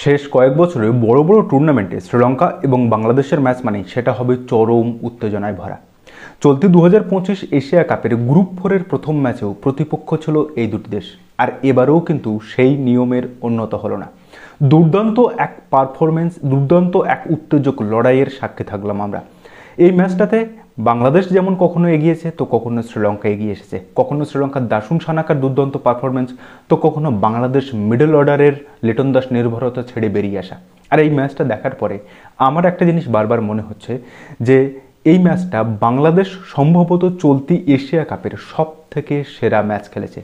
শেষ কয়েক বছরে বড় বড় টুর্নামেন্টে শ্রীলঙ্কা এবং বাংলাদেশের ম্যাচ মানেই সেটা হবে চরম উত্তেজনায় ভরা। চলতি 2025 এশিয়া কাপের গ্রুপ 4-এর প্রথম ম্যাচেও প্রতিপক্ষ ছিল এই দুটি দেশ, আর এবারেও কিন্তু সেই নিয়মের উন্নত হলো না। দুর্দান্ত এক পারফরমেন্স, দুর্দান্ত এক উত্তেজক লড়াইয়ের সাক্ষী থাকলাম আমরা। এই ম্যাচটাতে বাংলাদেশ যেমন কখনো এগিয়েছে তো কখনো শ্রীলঙ্কা এগিয়ে এসেছে, কখনো শ্রীলঙ্কার দাসুন সানাকার দুর্দান্ত পারফরমেন্স তো কখনো বাংলাদেশ মিডল অর্ডারের লিটন দাস নির্ভরতা ছেড়ে বেরিয়ে আসা। আর এই ম্যাচটা দেখার পরে আমার একটা জিনিস বারবার মনে হচ্ছে যে এই ম্যাচটা বাংলাদেশ সম্ভবত চলতি এশিয়া কাপের সব থেকে সেরা ম্যাচ খেলেছে,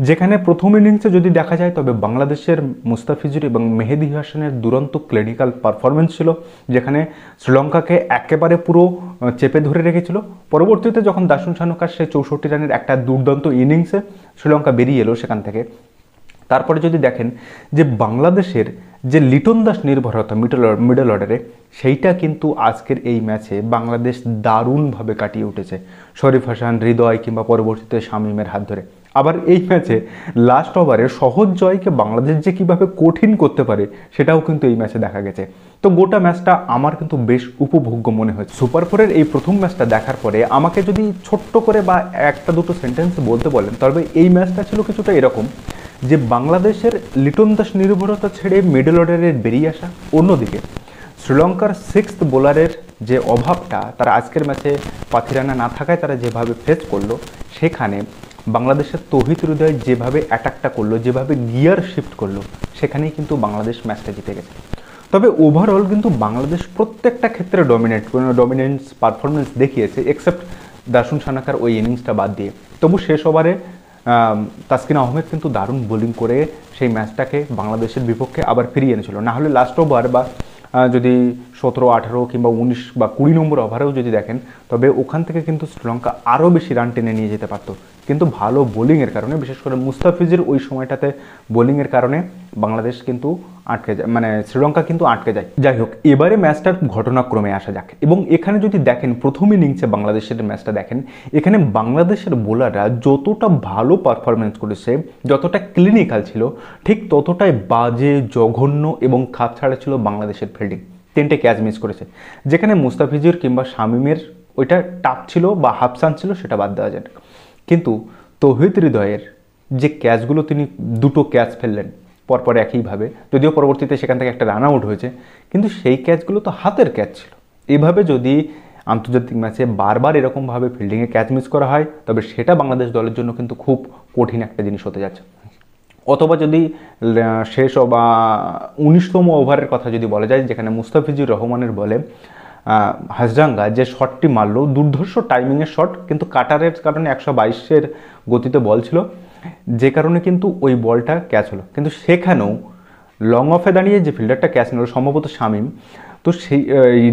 যেখানে প্রথম ইনিংসে যদি দেখা যায় তবে বাংলাদেশের মুস্তাফিজুর এবং মেহেদী হাসানের দুরন্ত ক্লিনিক্যাল পারফরমেন্স ছিল, যেখানে শ্রীলঙ্কাকে একেবারে পুরো চেপে ধরে রেখেছিল। পরবর্তীতে যখন দাসুন সানুকার সেই 64 রানের একটা দুর্দান্ত ইনিংসে শ্রীলঙ্কা বেরিয়ে এলো সেখান থেকে, তারপরে যদি দেখেন যে বাংলাদেশের যে লিটন দাস নির্ভরতা মিডল অর্ডারে, সেইটা কিন্তু আজকের এই ম্যাচে বাংলাদেশ দারুণভাবে কাটিয়ে উঠেছে শরীফ হাসান, হৃদয় কিংবা পরবর্তীতে শামীমের হাত ধরে। আবার এই ম্যাচে লাস্ট ওভারে সহজ জয়কে বাংলাদেশ যে কীভাবে কঠিন করতে পারে সেটাও কিন্তু এই ম্যাচে দেখা গেছে। তো গোটা ম্যাচটা আমার কিন্তু বেশ উপভোগ্য মনে হয়েছে। সুপার 4-এর এই প্রথম ম্যাচটা দেখার পরে আমাকে যদি ছোট্ট করে বা একটা দুটো সেন্টেন্স বলতে বলেন তবে এই ম্যাচটা ছিল কিছুটা এরকম যে বাংলাদেশের লিটন দাস নির্ভরতা ছেড়ে মিডল অর্ডারের বেরিয়ে আসা, অন্যদিকে শ্রীলঙ্কার সিক্সথ বোলারের যে অভাবটা তারা আজকের ম্যাচে পাথিরানা না থাকায় তারা যেভাবে ফেস করলো, সেখানে বাংলাদেশের তৌহিদ হৃদয় যেভাবে অ্যাটাকটা করলো, যেভাবে গিয়ার শিফট করলো, সেখানেই কিন্তু বাংলাদেশ ম্যাচটা জিতে গেছে। তবে ওভারঅল কিন্তু বাংলাদেশ প্রত্যেকটা ক্ষেত্রে ডমিনেন্স পারফরমেন্স দেখিয়েছে, এক্সেপ্ট দাসুন সানাকার ওই ইনিংসটা বাদ দিয়ে। তবু শেষ ওভারে তাসকিন আহমেদ কিন্তু দারুণ বোলিং করে সেই ম্যাচটাকে বাংলাদেশের বিপক্ষে আবার ফিরিয়ে এনেছিল। না হলে লাস্ট ওভার বা যদি 17, 18 কিংবা 19 বা 20 নম্বর ওভারেও যদি দেখেন তবে ওখান থেকে কিন্তু শ্রীলঙ্কা আরও বেশি রান টেনে নিয়ে যেতে পারত, কিন্তু ভালো বোলিংয়ের কারণে, বিশেষ করে মুস্তাফিজের ওই সময়টাতে বোলিংয়ের কারণে বাংলাদেশ কিন্তু আটকে যায়, মানে শ্রীলঙ্কা কিন্তু আটকে যায়। যাই হোক, এবারে ম্যাচটার ঘটনাক্রমে আসা যাক। এবং এখানে যদি দেখেন প্রথম ইনিংসে বাংলাদেশের ম্যাচটা দেখেন, এখানে বাংলাদেশের বোলাররা যতটা ভালো পারফরমেন্স করেছে, যতটা ক্লিনিক্যাল ছিল, ঠিক ততটাই বাজে, জঘন্য এবং খাপছাড়া ছিল বাংলাদেশের ফিল্ডিং। 3টে ক্যাচ মিস করেছে, যেখানে মুস্তাফিজুর কিংবা শামীমের ওইটা টাপ ছিল বা হাফ চান্স ছিল সেটা বাদ দেওয়া যায়, কিন্তু তৌহিদ হৃদয়ের যে ক্যাচগুলো তিনি 2টো ক্যাচ ফেললেন পরপর একইভাবে, যদিও পরবর্তীতে সেখান থেকে একটা রান আউট হয়েছে, কিন্তু সেই ক্যাচগুলো তো হাতের ক্যাচ ছিল। এভাবে যদি আন্তর্জাতিক ম্যাচে বারবার এরকমভাবে ফিল্ডিংয়ে ক্যাচ মিস করা হয় তবে সেটা বাংলাদেশ দলের জন্য কিন্তু খুব কঠিন একটা জিনিস হতে যাচ্ছে। অথবা যদি শেষ বা 19তম ওভারের কথা যদি বলা যায়, যেখানে মুস্তাফিজুর রহমানের বলে হাসরাঙ্গা যে শটটি মারলো, দুর্ধর্ষ টাইমিংয়ের শট, কিন্তু কাটারের কারণে 122-এর গতিতে বল ছিল, যে কারণে কিন্তু ওই বলটা ক্যাচ হলো। কিন্তু সেখানেও লং অফে দাঁড়িয়ে যে ফিল্ডারটা ক্যাচ নিল, সম্ভবত শামীম, তো সেই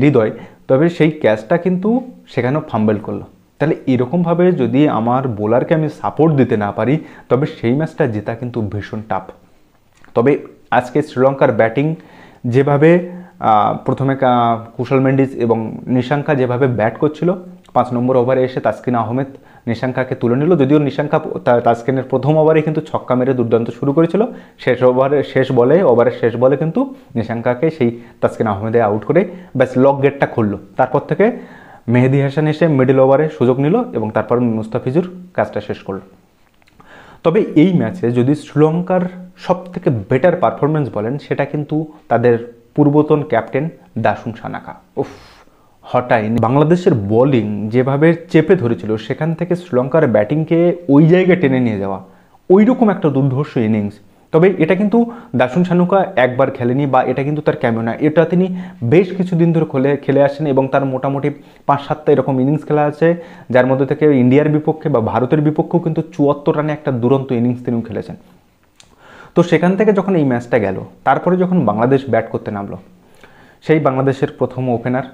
হৃদয়, তবে সেই ক্যাচটা কিন্তু সেখানেও ফাম্বেল করলো। তাহলে এরকমভাবে যদি আমার বোলারকে আমি সাপোর্ট দিতে না পারি তবে সেই ম্যাচটা জেতা কিন্তু ভীষণ টাফ। তবে আজকে শ্রীলঙ্কার ব্যাটিং যেভাবে প্রথমে কুশল মেন্ডিস এবং নিশাঙ্কা যেভাবে ব্যাট করছিল, 5 নম্বর ওভারে এসে তাসকিন আহমেদ নিশাঙ্কাকে তুলে নিল। যদিও নিশাঙ্কা তাসকিনের প্রথম ওভারে কিন্তু ছক্কা মেরে দুর্দান্ত শুরু করেছিল, ওভারের শেষ বলে কিন্তু নিশাঙ্কাকে সেই তাসকিন আহমেদে আউট করে ব্যাস লক গেটটা খুললো। তারপর থেকে মেহেদী হাসান এসে মিডল ওভারে সুযোগ নিল এবং তারপর মুস্তাফিজুর কাজটা শেষ করল। তবে এই ম্যাচে যদি শ্রীলঙ্কার সবথেকে বেটার পারফরমেন্স বলেন সেটা কিন্তু তাদের পূর্বতন ক্যাপ্টেন দাসুন সানাকা। হঠাৎ বাংলাদেশের বোলিং যেভাবে চেপে ধরেছিল, সেখান থেকে শ্রীলঙ্কার ব্যাটিংকে ওই জায়গায় টেনে নিয়ে যাওয়া, ওই রকম একটা দুর্ধর্ষ ইনিংস। তবে এটা কিন্তু দাসুন সানুকা একবার খেলেনি বা এটা কিন্তু তার ক্যামিও না, এটা তিনি বেশ কিছুদিন ধরে খেলে আসেন এবং তার মোটামুটি 5-7টা এরকম ইনিংস খেলা আছে, যার মধ্যে থেকে ইন্ডিয়ার বিপক্ষে বা ভারতের বিপক্ষেও কিন্তু 74 রানে একটা দুরন্ত ইনিংস তিনিও খেলেছেন। তো সেখান থেকে যখন এই ম্যাচটা গেল, তারপরে যখন বাংলাদেশ ব্যাট করতে নামলো, সেই বাংলাদেশের প্রথম ওপেনার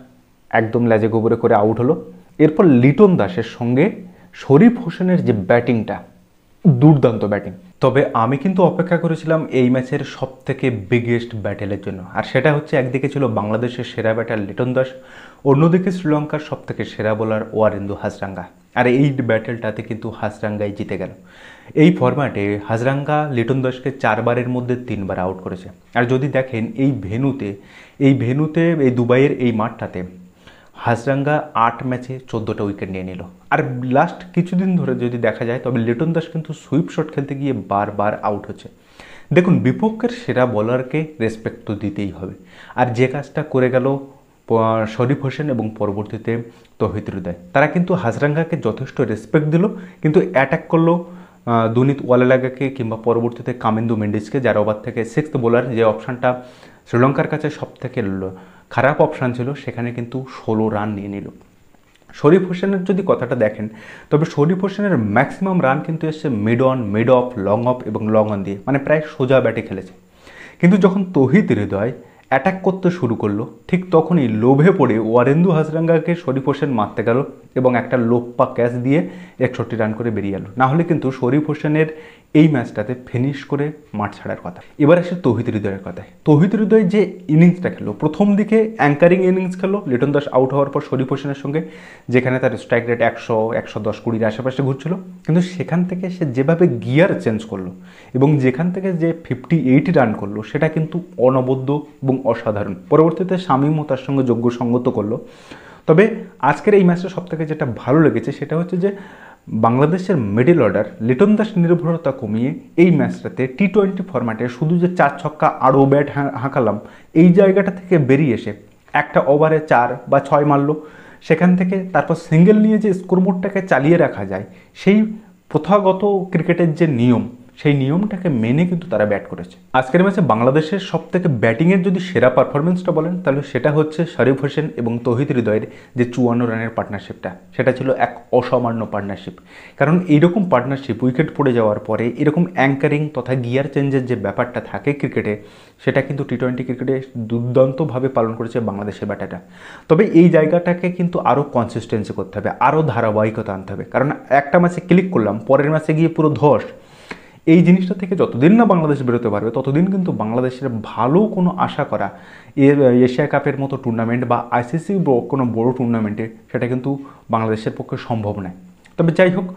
একদম লেজে গোবরে করে আউট হলো। এরপর লিটন দাসের সঙ্গে শরীফ হোসেনের যে ব্যাটিংটা, দুর্দান্ত ব্যাটিং, তবে আমি কিন্তু অপেক্ষা করেছিলাম এই ম্যাচের সবথেকে বিগেস্ট ব্যাটেলের জন্য, আর সেটা হচ্ছে একদিকে ছিল বাংলাদেশের সেরা ব্যাটার লিটন দাস, অন্যদিকে শ্রীলঙ্কার সবথেকে সেরা বোলার ওয়ারেন্দু হাজরাঙ্গা। আর এই ব্যাটেলটাতে কিন্তু হাজরাঙ্গাই জিতে গেল। এই ফরম্যাটে হাজরাঙ্গা লিটন দাসকে 4বারের মধ্যে 3বার আউট করেছে। আর যদি দেখেন এই দুবাইয়ের এই মাঠটাতে হাজরাঙ্গা 8 ম্যাচে 14টা উইকেট নিয়ে নিল। আর লাস্ট কিছুদিন ধরে যদি দেখা যায় তবে লিটন দাস কিন্তু সুইপ শট খেলতে গিয়ে বারবার আউট হচ্ছে। দেখুন, বিপক্ষের সেরা বোলারকে রেসপেক্ট তো দিতেই হবে। আর যে কাজটা করে গেল শরীফ হোসেন এবং পরবর্তীতে তৌহিদ হৃদয়, তারা কিন্তু হাজরাঙ্গাকে যথেষ্ট রেসপেক্ট দিল, কিন্তু অ্যাটাক করলো দুনিত ওয়ালালাগাকে কিংবা পরবর্তীতে কামেন্দু মেন্ডিসকে, যার ওভার থেকে 6th বোলার, যে অপশানটা শ্রীলঙ্কার কাছে সবথেকে খারাপ অপশান ছিল, সেখানে কিন্তু 16 রান নিয়ে নিল। শরীফ হোসেনের যদি কথাটা দেখেন তবে শরীফ হোসেনের ম্যাক্সিমাম রান কিন্তু এসছে mid on, mid of, long of এবং লং অন দিয়ে, মানে প্রায় সোজা ব্যাটে খেলেছে। কিন্তু যখন তৌহিদ হৃদয় অ্যাটাক করতে শুরু করলো, ঠিক তখনই লোভে পড়ে ওয়ারেন্দু হাজরাঙ্গাকে শরীফ হোসেন মারতে গেল এবং একটা লোপ্পা ক্যাচ দিয়ে 61 রান করে বেরিয়ে এলো। না হলে কিন্তু শরীফ হোসেনের এই ম্যাচটাতে ফিনিশ করে মাঠ ছাড়ার কথা। এবার আসে তৌহিদ হৃদয়ের কথায়। তৌহিদ হৃদয় যে ইনিংসটা খেলো, প্রথম দিকে অ্যাঙ্কারিং ইনিংস খেলো লিটন দাস আউট হওয়ার পর শরীফ হোসেনের সঙ্গে, যেখানে তার স্ট্রাইক রেট 100, 110, 20-র আশেপাশে ঘুরছিল। কিন্তু সেখান থেকে সে যেভাবে গিয়ার চেঞ্জ করলো এবং যেখান থেকে যে 58 রান করলো, সেটা কিন্তু অনবদ্য এবং অসাধারণ। পরবর্তীতে শামীমও তার সঙ্গে যোগ্য সঙ্গত করলো। তবে আজকের এই ম্যাচটা সবথেকে যেটা ভালো লেগেছে সেটা হচ্ছে যে বাংলাদেশের মিডল অর্ডার লিটন দাস নির্ভরতা কমিয়ে এই ম্যাচটাতে T20 ফরম্যাটে শুধু যে 4 ছক্কা আরও ব্যাট হাঁকালাম, এই জায়গাটা থেকে বেরিয়ে এসে একটা ওভারে 4 বা 6 মারলো, সেখান থেকে তারপর সিঙ্গেল নিয়ে যে স্কোরবোর্ডটাকে চালিয়ে রাখা যায়, সেই প্রথাগত ক্রিকেটের যে নিয়ম, সেই নিয়মটাকে মেনে কিন্তু তারা ব্যাট করেছে। আজকের ম্যাচে বাংলাদেশের সবথেকে ব্যাটিংয়ের যদি সেরা পারফরমেন্সটা বলেন তাহলে সেটা হচ্ছে শরীফ হোসেন এবং তৌহিদ হৃদয়ের যে 54 রানের পার্টনারশিপটা, সেটা ছিল এক অসামান্য পার্টনারশিপ। কারণ এইরকম পার্টনারশিপ উইকেট পড়ে যাওয়ার পরে এরকম অ্যাঙ্কারিং তথা গিয়ার চেঞ্জের যে ব্যাপারটা থাকে ক্রিকেটে, সেটা কিন্তু T20 ক্রিকেটে দুর্দান্তভাবে পালন করেছে বাংলাদেশের ব্যাটাররা। তবে এই জায়গাটাকে কিন্তু আরও কনসিস্টেন্সি করতে হবে, আরও ধারাবাহিকতা আনতে হবে। কারণ একটা ম্যাচে ক্লিক করলাম, পরের ম্যাচে গিয়ে পুরো ধস, এই জিনিসটা থেকে যতদিন না বাংলাদেশ বেরোতে পারবে ততদিন কিন্তু বাংলাদেশের ভালো কোনো আশা করা এশিয়া কাপের মতো টুর্নামেন্ট বা ICC কোনো বড় টুর্নামেন্টে সেটা কিন্তু বাংলাদেশের পক্ষে সম্ভব নয়। তবে যাই হোক,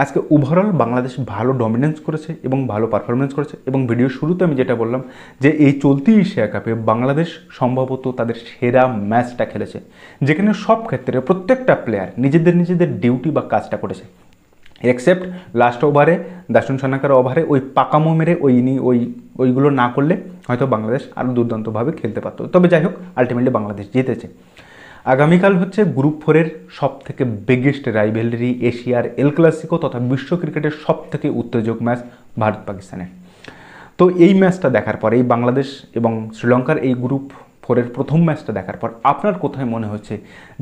আজকে ওভারঅল বাংলাদেশ ভালো ডমিনেন্স করেছে এবং ভালো পারফরমেন্স করেছে। এবং ভিডিওর শুরুতে আমি যেটা বললাম যে এই চলতি এশিয়া কাপে বাংলাদেশ সম্ভবত তাদের সেরা ম্যাচটা খেলেছে, যেখানে সব ক্ষেত্রে প্রত্যেকটা প্লেয়ার নিজেদের ডিউটি বা কাজটা করেছে, এক্সেপ্ট লাস্ট ওভারে দাসুন সানাকার ওভারে ওই পাকামো মেরে ওইগুলো না করলে হয়তো বাংলাদেশ আরও দুর্দান্তভাবে খেলতে পারত। তবে যাই হোক, আলটিমেটলি বাংলাদেশ জিতেছে। আগামীকাল হচ্ছে গ্রুপ 4-এর সবথেকে বিগেস্ট রাইভেলরি, এশিয়ার এল ক্লাসিকো তথা বিশ্ব ক্রিকেটের সবথেকে উত্তেজক ম্যাচ ভারত পাকিস্তানের। তো এই ম্যাচটা দেখার পর, এই বাংলাদেশ এবং শ্রীলঙ্কার এই গ্রুপ 4-এর প্রথম ম্যাচটা দেখার পর আপনার কোথায় মনে হচ্ছে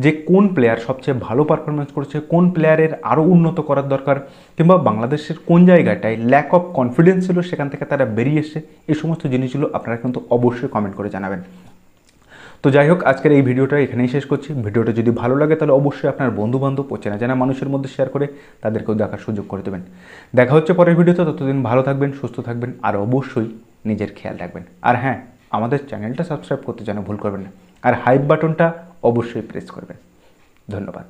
যে কোন প্লেয়ার সবচেয়ে ভালো পারফরমেন্স করেছে, কোন প্লেয়ারের আরও উন্নত করার দরকার, কিংবা বাংলাদেশের কোন জায়গাটায় ল্যাক অফ কনফিডেন্স ছিল সেখান থেকে তারা বেরিয়ে এসে, এই সমস্ত জিনিসগুলো আপনারা কিন্তু অবশ্যই কমেন্ট করে জানাবেন। তো যাই হোক, আজকের এই ভিডিওটা এখানেই শেষ করছি। ভিডিওটা যদি ভালো লাগে তাহলে অবশ্যই আপনার বন্ধুবান্ধব ও চেনা জানা মানুষের মধ্যে শেয়ার করে তাদেরকেও দেখার সুযোগ করে দেবেন। দেখা হচ্ছে পরের ভিডিওতে, ততদিন ভালো থাকবেন, সুস্থ থাকবেন, আর অবশ্যই নিজের খেয়াল রাখবেন। আর হ্যাঁ, আমাদের চ্যানেলটা সাবস্ক্রাইব করতে যেন ভুল করবেন না, আর হাইপ বাটনটা অবশ্যই প্রেস করবেন। ধন্যবাদ।